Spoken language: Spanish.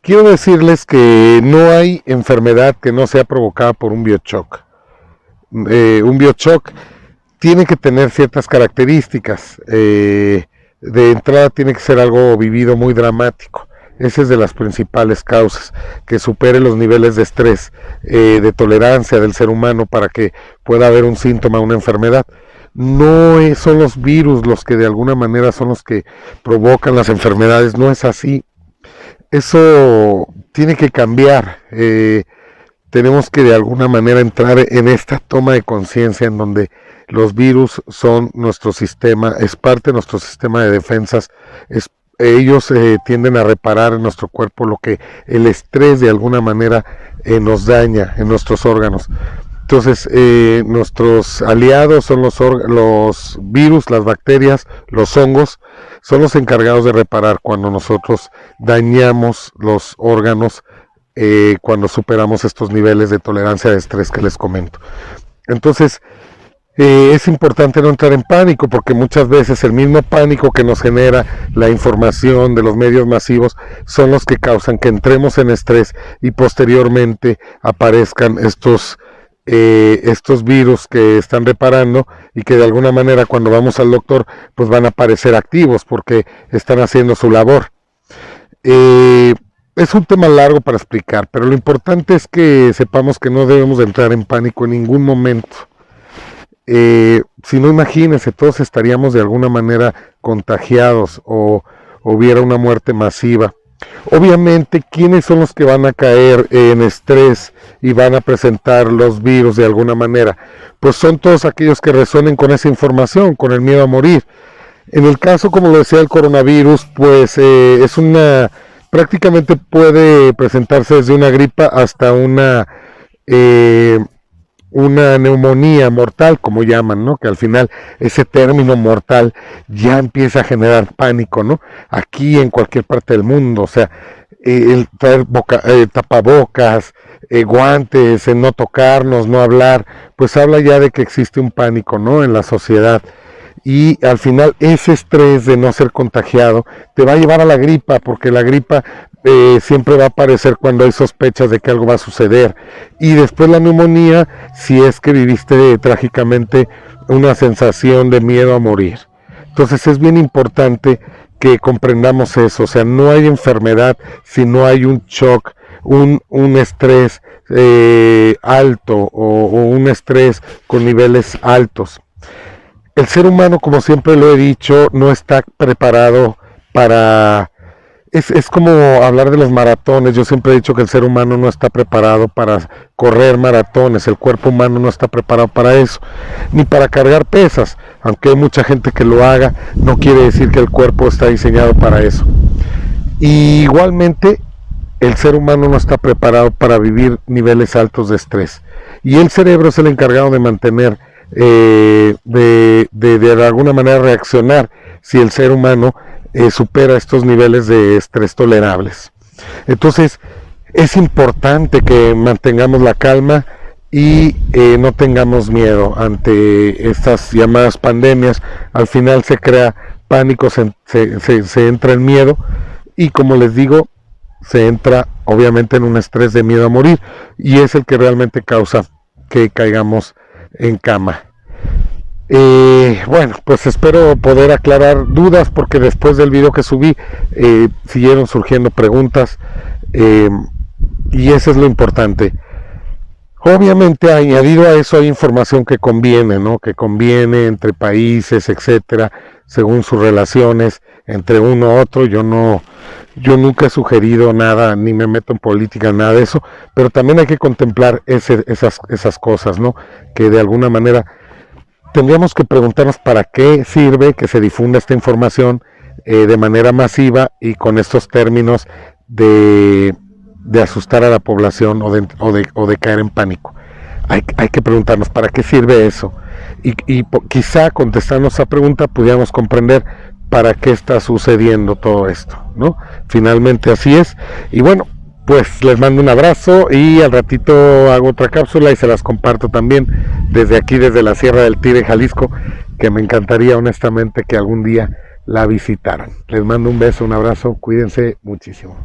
quiero decirles que no hay enfermedad que no sea provocada por un biochoc. Un biochoc tiene que tener ciertas características. De entrada tiene que ser algo vivido muy dramático. Esa es de las principales causas, que supere los niveles de estrés, de tolerancia del ser humano para que pueda haber un síntoma, una enfermedad. No son los virus los que de alguna manera son los que provocan las enfermedades, no es así. Eso tiene que cambiar. Tenemos que de alguna manera entrar en esta toma de conciencia en donde los virus son nuestro sistema, es parte de nuestro sistema de defensas, ellos tienden a reparar en nuestro cuerpo lo que el estrés de alguna manera nos daña en nuestros órganos. Entonces nuestros aliados son los virus, las bacterias, los hongos, son los encargados de reparar cuando nosotros dañamos los órganos, cuando superamos estos niveles de tolerancia de estrés que les comento. Entonces es importante no entrar en pánico, porque muchas veces el mismo pánico que nos genera la información de los medios masivos son los que causan que entremos en estrés y posteriormente aparezcan estos virus que están reparando y que de alguna manera cuando vamos al doctor pues van a aparecer activos porque están haciendo su labor. Es un tema largo para explicar, pero lo importante es que sepamos que no debemos de entrar en pánico en ningún momento. Si no, imagínense, todos estaríamos de alguna manera contagiados o hubiera una muerte masiva. Obviamente, ¿quiénes son los que van a caer en estrés y van a presentar los virus de alguna manera? Pues son todos aquellos que resuenen con esa información, con el miedo a morir. En el caso, como lo decía, el coronavirus, pues es prácticamente puede presentarse desde una gripa hasta una neumonía mortal, como llaman, ¿no? Que al final ese término mortal ya empieza a generar pánico, ¿no? Aquí en cualquier parte del mundo, o sea, el traer tapabocas, guantes, no tocarnos, no hablar, pues habla ya de que existe un pánico, ¿no? En la sociedad. Y al final ese estrés de no ser contagiado te va a llevar a la gripa, porque la gripa siempre va a aparecer cuando hay sospechas de que algo va a suceder. Y después la neumonía, si es que viviste trágicamente una sensación de miedo a morir. Entonces es bien importante que comprendamos eso, o sea, no hay enfermedad si no hay un shock, un estrés alto o un estrés con niveles altos. El ser humano, como siempre lo he dicho, no está preparado para... Es como hablar de los maratones. Yo siempre he dicho que el ser humano no está preparado para correr maratones. El cuerpo humano no está preparado para eso, ni para cargar pesas. Aunque hay mucha gente que lo haga, no quiere decir que el cuerpo está diseñado para eso. Y igualmente, el ser humano no está preparado para vivir niveles altos de estrés. Y el cerebro es el encargado de mantener... de alguna manera reaccionar si el ser humano supera estos niveles de estrés tolerables. Entonces es importante que mantengamos la calma y no tengamos miedo ante estas llamadas pandemias. Al final se crea pánico, se entra en miedo y, como les digo, se entra obviamente en un estrés de miedo a morir, y es el que realmente causa que caigamos en cama. Bueno, pues espero poder aclarar dudas, porque después del video que subí siguieron surgiendo preguntas, y eso es lo importante. Obviamente, añadido a eso, hay información que conviene, ¿no? Que conviene entre países, etcétera, según sus relaciones entre uno u otro. Yo nunca he sugerido nada, ni me meto en política, nada de eso, pero también hay que contemplar esas cosas, ¿no? Que de alguna manera tendríamos que preguntarnos para qué sirve que se difunda esta información de manera masiva y con estos términos de asustar a la población o de caer en pánico. Hay que preguntarnos para qué sirve eso, y quizá contestando esa pregunta pudiéramos comprender para qué está sucediendo todo esto, ¿no? Finalmente así es. Y bueno, pues les mando un abrazo, y al ratito hago otra cápsula y se las comparto también desde aquí, desde la Sierra del Tigre, Jalisco, que me encantaría honestamente que algún día la visitaran. Les mando un beso, un abrazo, cuídense muchísimo.